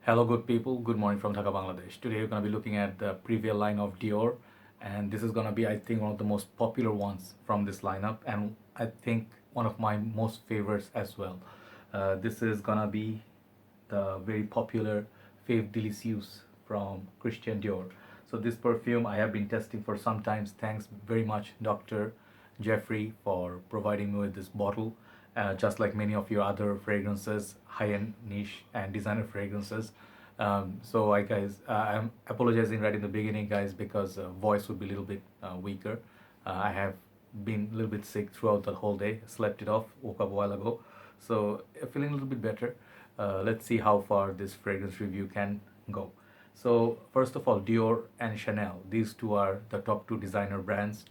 Hello, good people. Good morning from Dhaka, Bangladesh. Today we're going to be looking at the Prive line of Dior, and this is going to be, I think, one of the most popular ones from this lineup, and I think one of my most favorites as well. This is going to be the very popular Fève Délicieuse from Christian Dior. So this perfume I have been testing for some time. Thanks very much, Dr. Jafferi, for providing me with this bottle. Just like many of your other fragrances, high-end niche and designer fragrances. So I'm apologizing right in the beginning, guys, because voice would be a little bit weaker. I have been a little bit sick throughout the whole day, slept it off, woke up a while ago. So feeling a little bit better. Let's see how far this fragrance review can go. So first of all, Dior and Chanel, these two are the top two designer brands.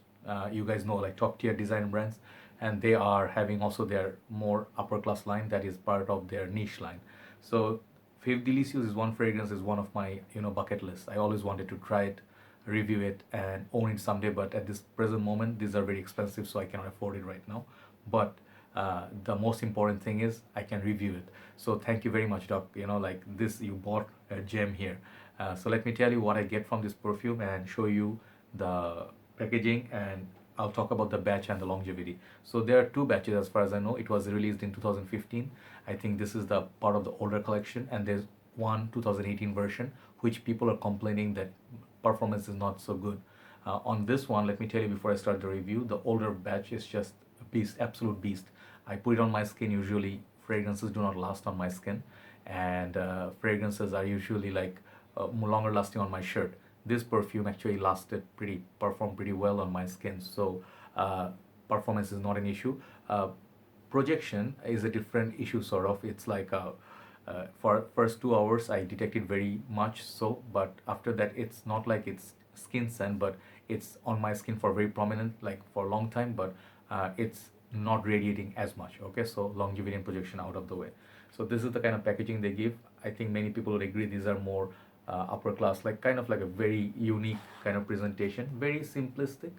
You guys know, like, top tier designer brands, and they are having also their more upper class line that is part of their niche line. So Fève Délicieuse is one fragrance, is one of my bucket list. I always wanted to try it, review it, and own it someday. But at this present moment, these are very expensive, so I cannot afford it right now. But the most important thing is I can review it. So thank you very much, Doc. Like this, you bought a gem here. So let me tell you what I get from this perfume and show you the packaging, and I'll talk about the batch and the longevity. So there are two batches as far as I know. It was released in 2015. I think this is the part of the older collection, and there's one 2018 version which people are complaining that performance is not so good. On this one, let me tell you before I start the review, the older batch is just a beast, absolute beast. I put it on my skin. Usually fragrances do not last on my skin, and fragrances are usually like longer lasting on my shirt. This perfume actually performed pretty well on my skin. So performance is not an issue. Projection is a different issue, sort of. It's like for first 2 hours I detected very much so, but after that it's not like it's skin scent, but it's on my skin for very prominent, like for a long time, but it's not radiating as much. Okay, so longevity and projection out of the way. So this is the kind of packaging they give. I think many people would agree these are more upper class, like kind of like a very unique kind of presentation, very simplistic.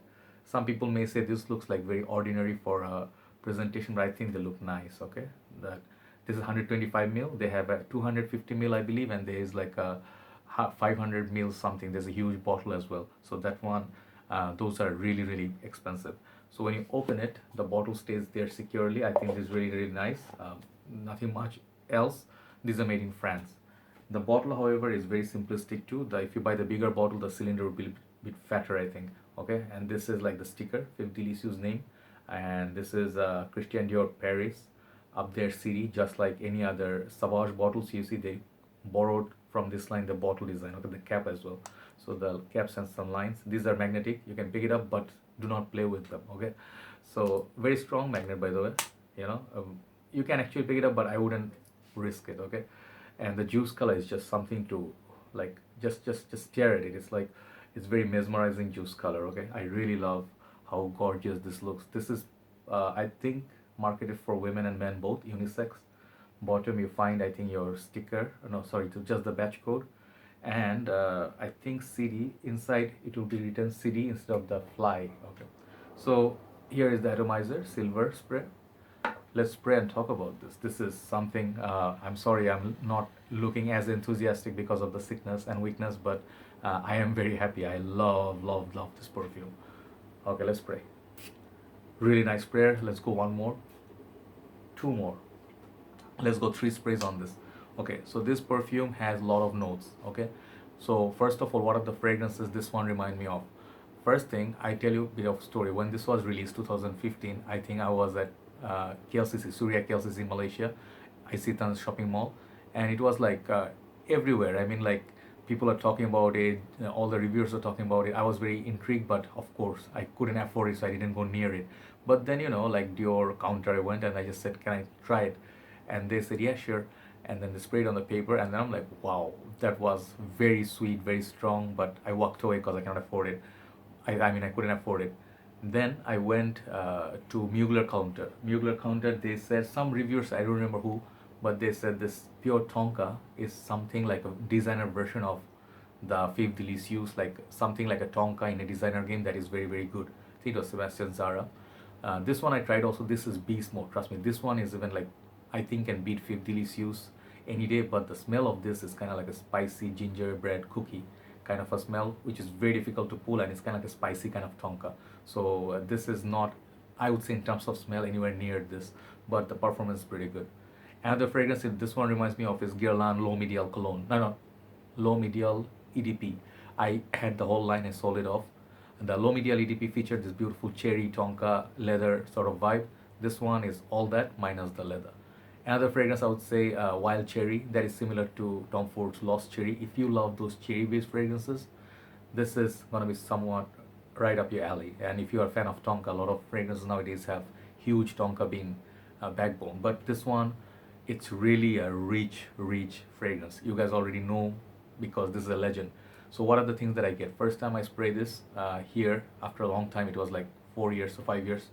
Some people may say this looks like very ordinary for a presentation, but I think they look nice. Okay, that this is 125 mil. They have a 250 mil, I believe, and there is like a 500 mil something. There's a huge bottle as well. So that one, those are really really expensive. So when you open it, the bottle stays there securely. I think this is really really nice. Nothing much else. These are made in France. The bottle, however, is very simplistic too. If you buy the bigger bottle, the cylinder will be a bit fatter, I think. Okay, and this is like the sticker, Fève Délicieuse name, and this is Christian Dior Paris up their city, just like any other Sauvage bottles. You see, they borrowed from this line the bottle design. Okay, the cap as well. So the caps and some lines. These are magnetic. You can pick it up, but do not play with them. Okay, so very strong magnet, by the way. You can actually pick it up, but I wouldn't risk it. Okay, and the juice color is just something to, like, just stare at it. It's like it's very mesmerizing juice color. Okay, I really love how gorgeous this looks. This is I think marketed for women and men both, unisex. Bottom you find, I think, your sticker, no, sorry, to just the batch code, and I think CD inside. It will be written CD instead of the fly. Okay, so here is the atomizer, silver spray. Let's spray and talk about this. This is something, I'm sorry I'm not looking as enthusiastic because of the sickness and weakness, but I am very happy. I love this perfume. Okay, let's spray. Really nice sprayer. Let's go one more, two more. Let's go three sprays on this. Okay, so this perfume has a lot of notes. Okay, so first of all, what are the fragrances this one remind me of? First thing, I tell you a bit of story. When this was released 2015, I think I was at KLCC, Surya KLCC, Malaysia, Isitan shopping mall, and it was like everywhere. I mean, like, people are talking about it, all the reviewers are talking about it. I was very intrigued, but of course I couldn't afford it, so I didn't go near it. But then, like Dior counter, I went and I just said, can I try it? And they said, yeah, sure. And then they sprayed on the paper, and then I'm like, wow, that was very sweet, very strong. But I walked away because I cannot afford it. I mean, I couldn't afford it. Then I went to Mugler counter. Mugler counter, they said, some reviewers, I don't remember who, but they said this pure tonka is something like a designer version of the Fève Délicieuse, like something like a tonka in a designer game that is very very good. I think it was Sebastian Zara. This one I tried also. This is beast mode. Trust me, this one is even, like, I think can beat Fève Délicieuse any day, but the smell of this is kind of like a spicy gingerbread cookie kind of a smell, which is very difficult to pull, and it's kind of like a spicy kind of tonka. So this is not, I would say, in terms of smell, anywhere near this, but the performance is pretty good. Another fragrance, this one reminds me of, is Guerlain Low Medial Cologne. No, Low Medial EDP. I had the whole line, I sold it off. The Low Medial EDP featured this beautiful cherry tonka leather sort of vibe. This one is all that minus the leather. Another fragrance, I would say, Wild Cherry, that is similar to Tom Ford's Lost Cherry. If you love those cherry-based fragrances, this is gonna be somewhat right up your alley. And if you are a fan of tonka, a lot of fragrances nowadays have huge tonka being backbone. But this one, it's really a rich fragrance. You guys already know because this is a legend. So what are the things that I get? First time I spray this here, after a long time, it was like 4 years or 5 years,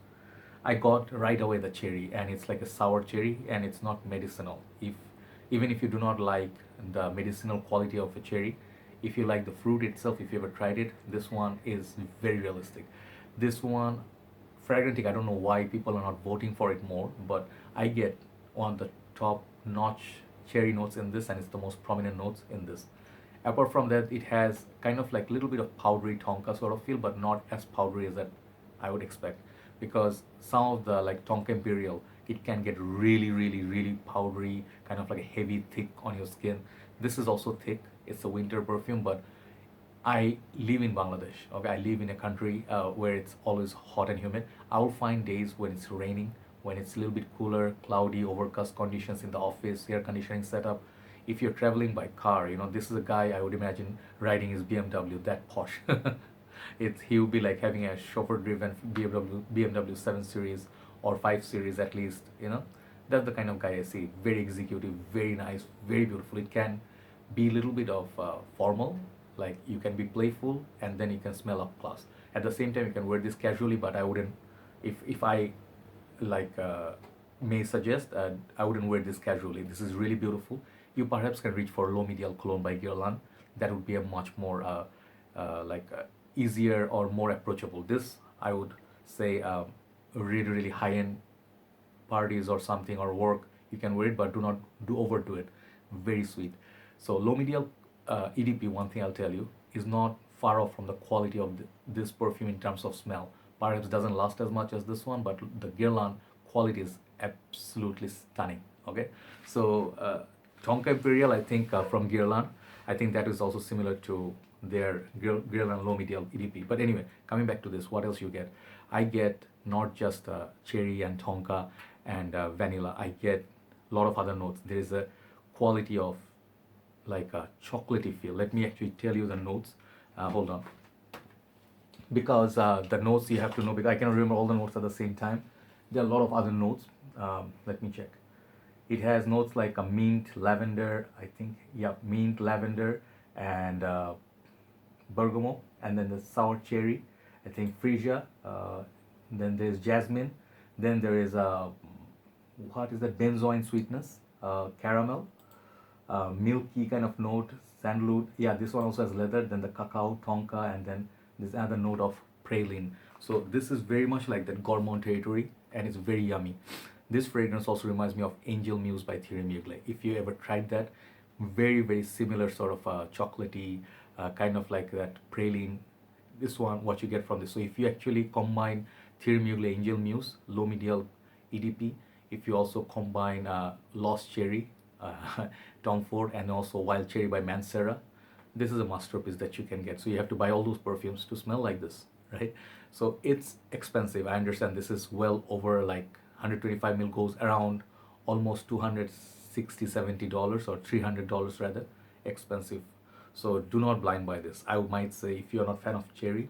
I got right away the cherry, and it's like a sour cherry, and it's not medicinal. Even if you do not like the medicinal quality of a cherry, if you like the fruit itself, if you ever tried it, this one is very realistic. This one, Fragrantica, I don't know why people are not voting for it more, but I get one of the top notch cherry notes in this, and it's the most prominent notes in this. Apart from that, it has kind of like little bit of powdery tonka sort of feel, but not as powdery as that I would expect, because some of the like tonka imperial, it can get really powdery, kind of like a heavy thick on your skin. This is also thick. It's a winter perfume, but I live in Bangladesh. Okay, I live in a country where it's always hot and humid. I will find days when it's raining, when it's a little bit cooler, cloudy, overcast conditions in the office, air conditioning setup. If you're traveling by car, this is a guy I would imagine riding his BMW, that posh. He would be like having a chauffeur-driven BMW 7 Series or 5 Series at least. That's the kind of guy I see. Very executive, very nice, very beautiful. It can be a little bit of formal, like you can be playful, and then you can smell up class. At the same time, you can wear this casually, but I wouldn't. If I like may suggest, I wouldn't wear this casually. This is really beautiful. You perhaps can reach for Low Medial Cologne by Guerlain. That would be a much more easier or more approachable. This, I would say, really high-end parties or something, or work, you can wear it, but do not overdo it. Very sweet. So Low Medial EDP, one thing I'll tell you, is not far off from the quality of this perfume in terms of smell. Perhaps doesn't last as much as this one, but the Guerlain quality is absolutely stunning. Okay, so Tonka Imperial, I think, from Guerlain, I think that is also similar to their Guerlain Low Medial EDP. But anyway, coming back to this, what else you get? I get not just cherry and tonka and vanilla. I get a lot of other notes. There is a quality of like a chocolatey feel. Let me actually tell you the notes. Hold on, because the notes you have to know, because I cannot remember all the notes at the same time. There are a lot of other notes. Let me check. It has notes like a mint, lavender, I think, yeah, mint, lavender, and bergamot, and then the sour cherry, I think freesia, then there's jasmine, then there is what is that, benzoin sweetness, caramel, milky kind of note, sandalwood, yeah, this one also has leather, then the cacao, tonka, and then there's another note of praline. So this is very much like that gourmand territory, and it's very yummy. This fragrance also reminds me of Angel Muse by Thierry Mugler. If you ever tried that, very similar sort of chocolatey, kind of like that praline. This one, what you get from this. So if you actually combine Thierry Mugler Angel Muse, Low Medial EDP, if you also combine Lost Cherry, Tom Ford, and also Wild Cherry by Mancera, this is a masterpiece that you can get. So you have to buy all those perfumes to smell like this, right? So it's expensive. I understand this is well over like 125 ml goes around almost $260-$70 or $300 rather, expensive. So do not blind buy this. I might say if you're not a fan of cherry,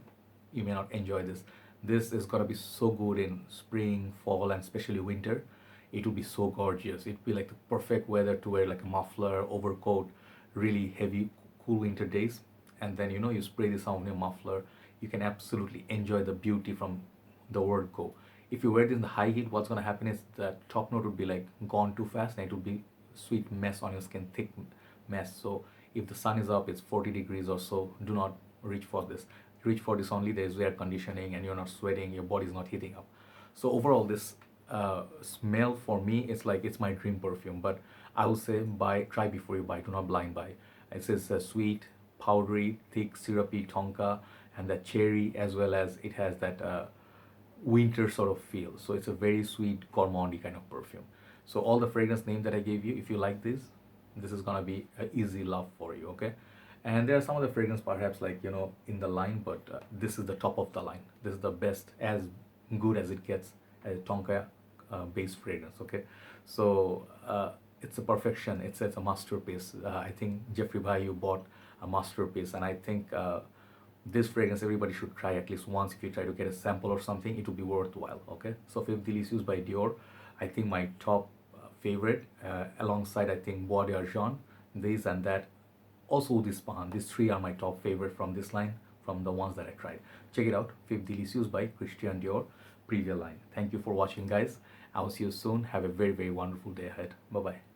you may not enjoy this. This is gonna be so good in spring, fall, and especially winter. It will be so gorgeous. It will be like the perfect weather to wear like a muffler, overcoat, really heavy, cool winter days. And then you spray this on your muffler. You can absolutely enjoy the beauty from the word go. If you wear this in the high heat, what's gonna happen is the top note would be like gone too fast, and it would be sweet mess on your skin, thick mess. So if the sun is up, it's 40 degrees or so, do not reach for this. Reach for this only there's air conditioning and you're not sweating, your body's not heating up. So overall, this smell for me, it's like it's my dream perfume. But I would say try before you buy, do not blind buy. It says sweet, powdery, thick, syrupy tonka, and that cherry, as well as it has that winter sort of feel. So it's a very sweet, gourmandy kind of perfume. So all the fragrance name that I gave you, if you like this is gonna be an easy love for you, okay? And there are some of the fragrance perhaps like, in the line, but this is the top of the line. This is the best, as good as it gets, as a tonka based fragrance, okay? So it's a perfection. It's a masterpiece. I think Jafferi bhai, you bought a masterpiece, and I think this fragrance everybody should try at least once. If you try to get a sample or something, it will be worthwhile, okay? So Fève Délicieuse by Dior, I think my top favorite, alongside I think Bois d'Argent, this and that, also this Pahan. These three are my top favorite from this line, from the ones that I tried. Check it out, Fève Délicieuse by Christian Dior, Prive line. Thank you for watching, guys. I will see you soon. Have a very, very wonderful day ahead. Bye bye.